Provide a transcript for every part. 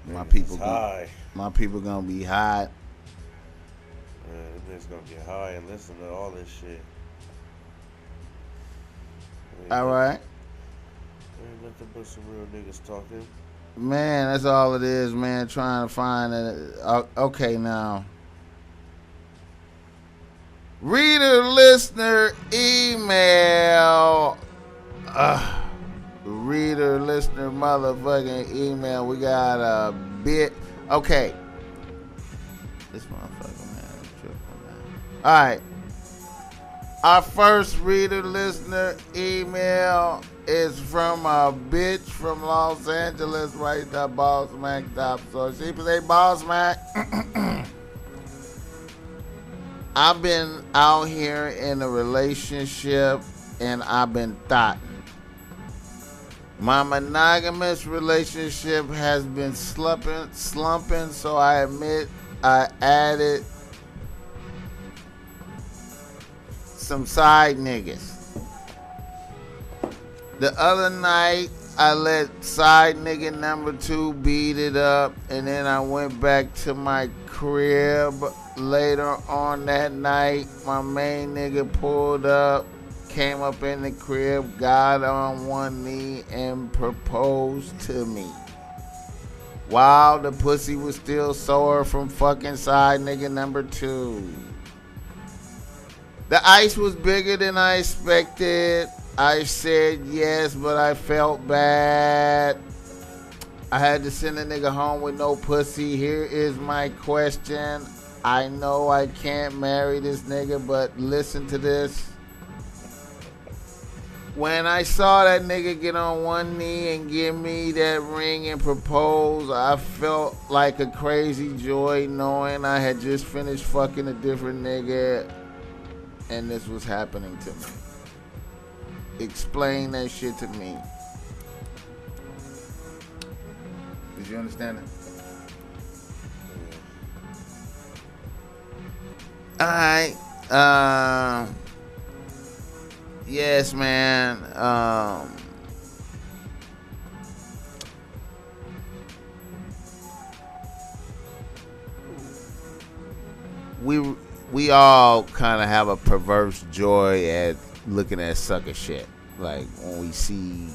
My Niggas is people high. my people gonna be hot. Man, them niggas gonna get high and listen to all this shit. All Ain't right. nothing but some real niggas talking. Man, that's all it is, man. Trying to find it. Okay, now. Reader, listener, email. Reader, listener, motherfucking email. We got a bit. Okay. This motherfucker, man. I'm tripping, man. All right. Our first reader, listener, email is from a bitch from Los Angeles, right there, Bossmack. So she say, Bossmack. I've been out here in a relationship and I've been thotting. My monogamous relationship has been slumping, so I admit I added some side niggas. The other night, I let side nigga number 2 beat it up, and then I went back to my crib. Later on that night, my main nigga pulled up, came up in the crib, got on one knee, and proposed to me. While the pussy was still sore from fucking side nigga number 2. The ice was bigger than I expected. I said yes, but I felt bad. I had to send a nigga home with no pussy. Here is my question. I know I can't marry this nigga, but listen to this. When I saw that nigga get on one knee and give me that ring and propose, I felt like a crazy joy knowing I had just finished fucking a different nigga and this was happening to me. Explain that shit to me. Did you understand it? Alright. Yes, man. We all kind of have a perverse joy at looking at sucker shit. Like when we see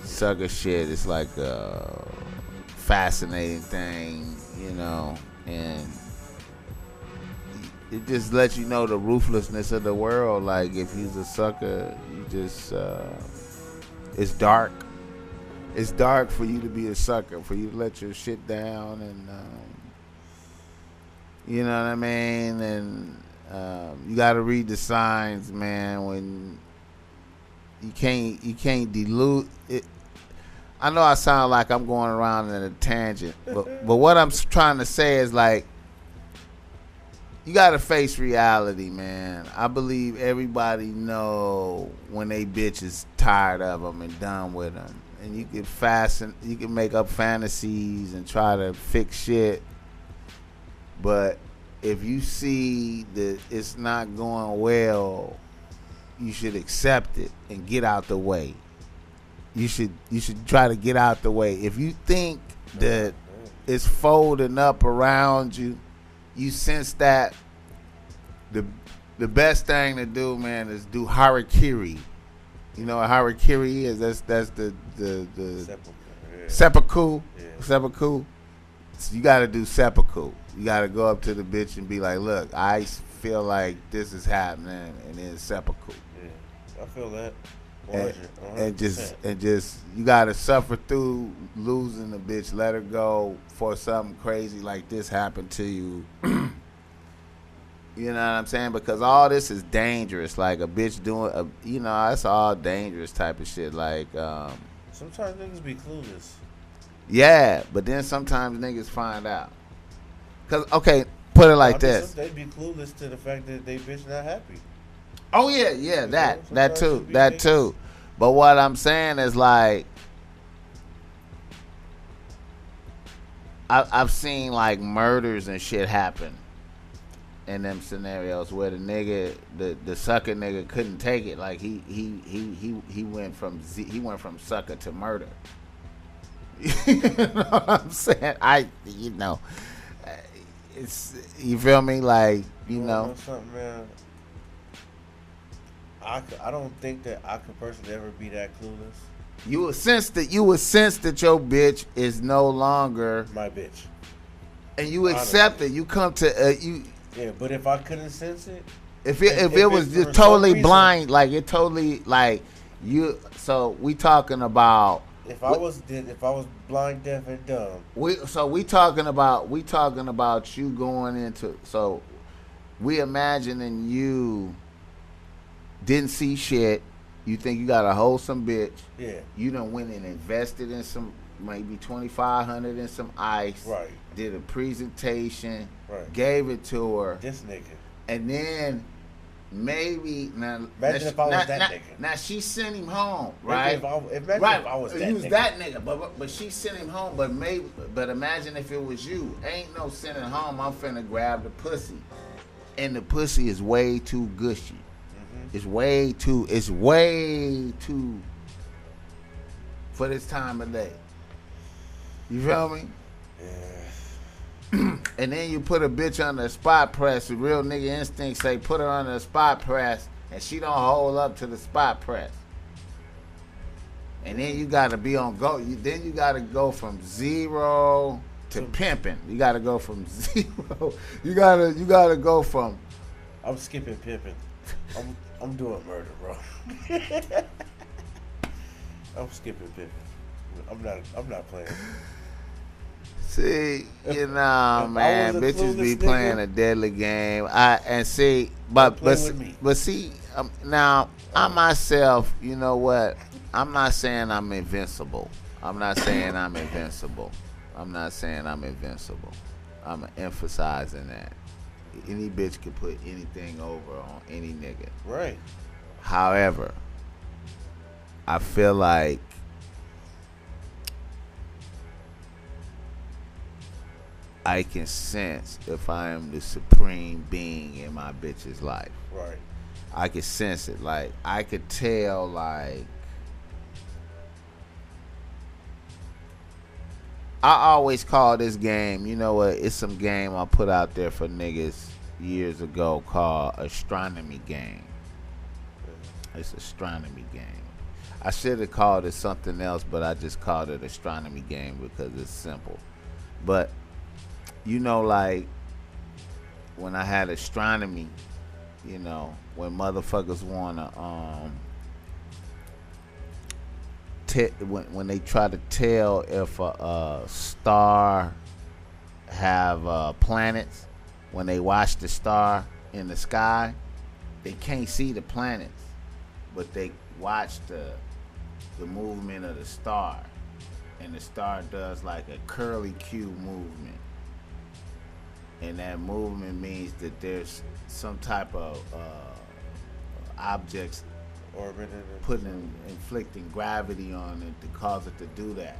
sucker shit, it's like a fascinating thing, you know, and it just lets you know the ruthlessness of the world. Like if you's a sucker, you just it's dark. It's dark for you to be a sucker, for you to let your shit down, and you know what I mean. And you got to read the signs, man. When you can't dilute it. I know I sound like I'm going around in a tangent, but what I'm trying to say is like, you gotta face reality, man. I believe everybody know when they bitch is tired of them and done with them, and you can make up fantasies and try to fix shit. But if you see that it's not going well, you should accept it and get out the way. You should try to get out the way. If you think that it's folding up around you, you sense that, the best thing to do, man, is do harakiri. You know what harakiri is? That's the seppuku. Yeah. Seppuku. So you got to do seppuku. You got to go up to the bitch and be like, look, I feel like this is happening, and then seppuku. Yeah, I feel that. And just you gotta suffer through losing the bitch. Let her go for something crazy like this happen to you. You know what I'm saying? Because all this is dangerous. Like a bitch doing, that's all dangerous type of shit. Like, sometimes niggas be clueless. yeah, but then sometimes niggas find out. Cause okay, put it like this. They be clueless to the fact that they bitch not happy. Oh yeah, that too. But what I'm saying is like, I've seen like murders and shit happen in them scenarios where the nigga, the sucker nigga couldn't take it. Like he went from sucker to murder. You know what I'm saying? It's, you feel me? Like, You wanna know something, man? I don't think that I could personally ever be that clueless. You would sense that your bitch is no longer My bitch. and you accept it. You come to you. Yeah, but if I couldn't sense it, If it was just totally blind, like it totally like you. So we talking about if I was blind, deaf, and dumb. We talking about you going into, so we imagining you didn't see shit. You think you got a wholesome bitch. Yeah. You done went and invested in some, maybe 2,500 in some ice. Right. Did a presentation. Right. Gave it to her. This nigga. And then maybe now. Imagine if I was that nigga. Now she sent him home, right? If I was that nigga. That nigga, but she sent him home. But imagine if it was you. Ain't no sending home. I'm finna grab the pussy, and the pussy is way too gushy. It's way too for this time of day. You feel me? Yeah. And then you put a bitch under a spot press. The real nigga instinct say put her under a spot press, and she don't hold up to the spot press. And then you gotta be on go. Then you gotta go from zero to pimping. You gotta go from zero. You gotta go from. I'm skipping pimping. I'm doing murder, bro. I'm skipping pimping. I'm not playing. See, man, bitches be playing a deadly game. But see, now I myself, you know what? I'm not saying I'm invincible. I'm emphasizing that. Any bitch can put anything over on any nigga. Right. However, I feel like I can sense if I am the supreme being in my bitch's life. Right. I can sense it. Like, I could tell, like, I always call this game, you know what, it's some game I put out there for niggas years ago called astronomy game. It's astronomy game. I should have called it something else, but I just called it astronomy game because it's simple. But, you know, like, when I had astronomy, you know, when motherfuckers wanna, when they try to tell if a star have planets, when they watch the star in the sky, they can't see the planets, but they watch the movement of the star, and the star does like a curly Q movement, and that movement means that there's some type of objects inflicting gravity on it to cause it to do that.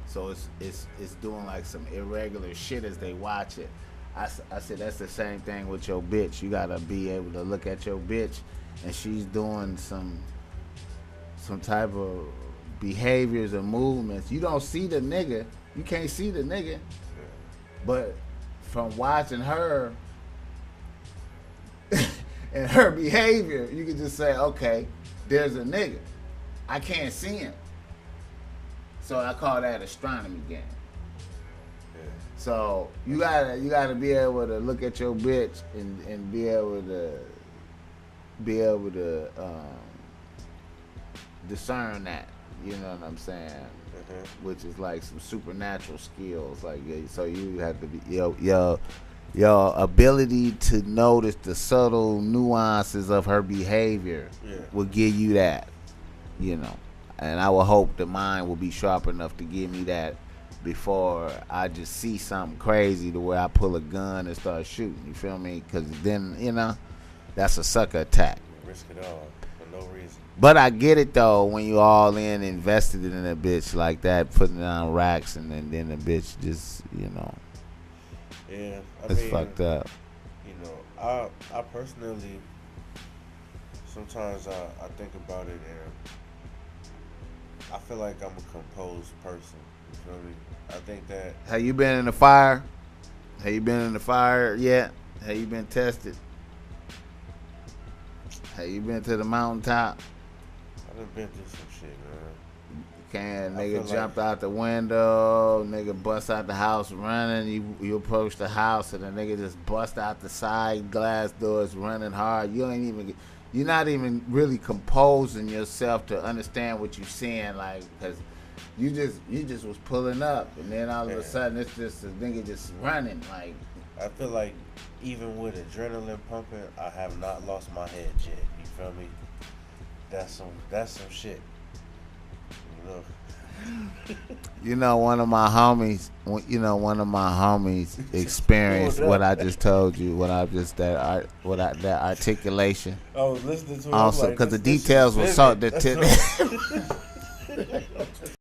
So it's doing like some irregular shit as they watch it. I said that's the same thing with your bitch. You gotta be able to look at your bitch, and she's doing some type of behaviors and movements. You don't see the nigga. You can't see the nigga, but from watching her and her behavior, you can just say, okay, there's a nigga. I can't see him. So I call that astronomy game. Yeah. So you gotta be able to look at your bitch and be able to discern that. You know what I'm saying? Mm-hmm. Which is like some supernatural skills. Like, so you have to be your ability to notice the subtle nuances of her behavior will give you that, you know. And I will hope that mine will be sharp enough to give me that before I just see something crazy to where I pull a gun and start shooting. You feel me? Because then, you know, that's a sucker attack. Risk it all for no reason. But I get it, though, when you all invested in a bitch like that, putting down racks, and then the bitch just, you know. Yeah, it's fucked up. You know, I personally, sometimes I think about it and I feel like I'm a composed person. feel me? I think that. Have you been in the fire? Have you been in the fire yet? Have you been tested? Have you been to the mountaintop? I done been through some shit, man. Nigga jumped out the window, nigga bust out the house running. You approach the house and the nigga just bust out the side glass doors running hard. You're not even really composing yourself to understand what you're seeing, like, because you just was pulling up, and then all of a sudden it's just a nigga just running, like. I feel like even with adrenaline pumping, I have not lost my head yet. You feel me? That's some shit. You know, one of my homies experienced what I just told you. That articulation. I was listening to it. Also, because the details were so.